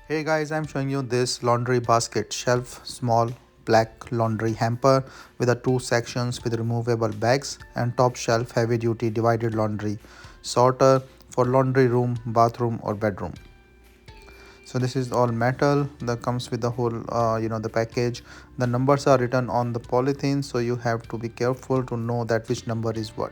Hey guys, I'm showing you this laundry basket shelf, small black laundry hamper with a two sections with removable bags and top shelf heavy duty divided laundry sorter for laundry room, bathroom or bedroom. So this is all metal that comes with the whole the package. The numbers are written on the polythene, so you have to be careful to know that which number is what.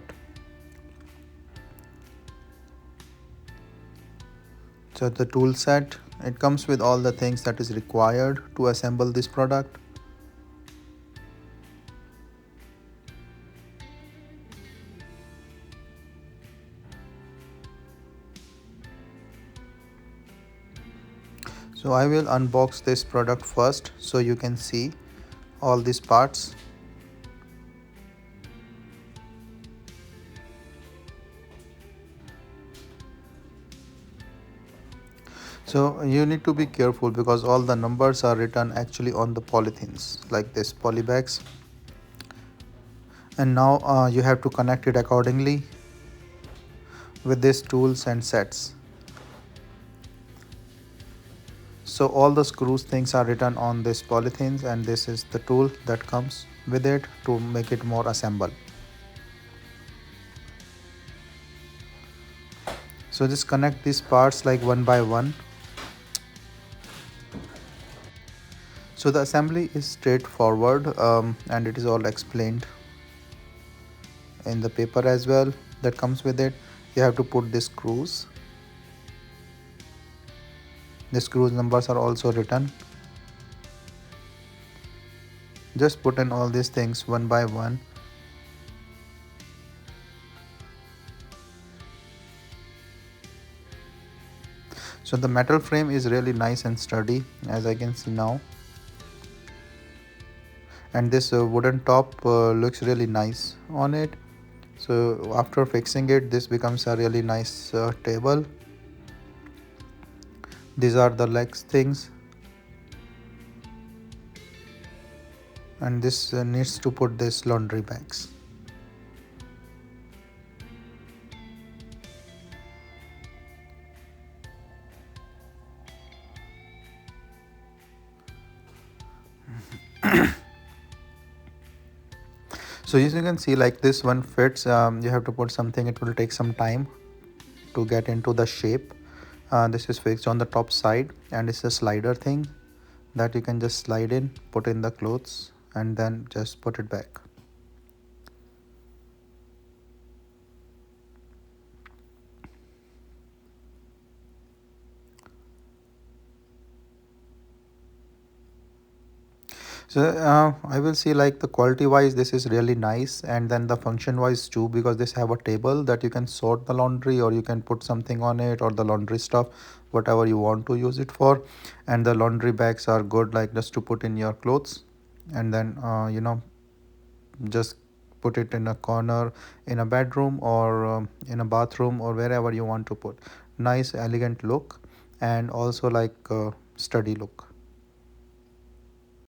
So the tool set, it comes with all the things that is required to assemble this product. So I will unbox this product first so you can see all these parts. So you need to be careful because all the numbers are written actually on the polythenes like this polybags. And now you have to connect it accordingly with these tools and sets. So all the screws things are written on this polythenes, and this is the tool that comes with it to make it more assemble. So just connect these parts like one by one. So the assembly is straightforward, and it is all explained in the paper as well that comes with it. You have to put the screws. The screws numbers are also written. Just put in all these things one by one. So the metal frame is really nice and sturdy, as I can see now. And this wooden top looks really nice on it. So after fixing it, this becomes a really nice table. These are the legs things, and this needs to put this laundry bags. So as you can see, like this one fits. You have to put something, it will take some time to get into the shape. This is fixed on the top side, and it's a slider thing that you can just slide in, put in the clothes and then just put it back. So I will see like the quality wise this is really nice, and then the function wise too, because this have a table that you can sort the laundry or you can put something on it, or the laundry stuff whatever you want to use it for. And the laundry bags are good, like just to put in your clothes, and then just put it in a corner in a bedroom or in a bathroom or wherever you want to put. Nice elegant look, and also like sturdy look.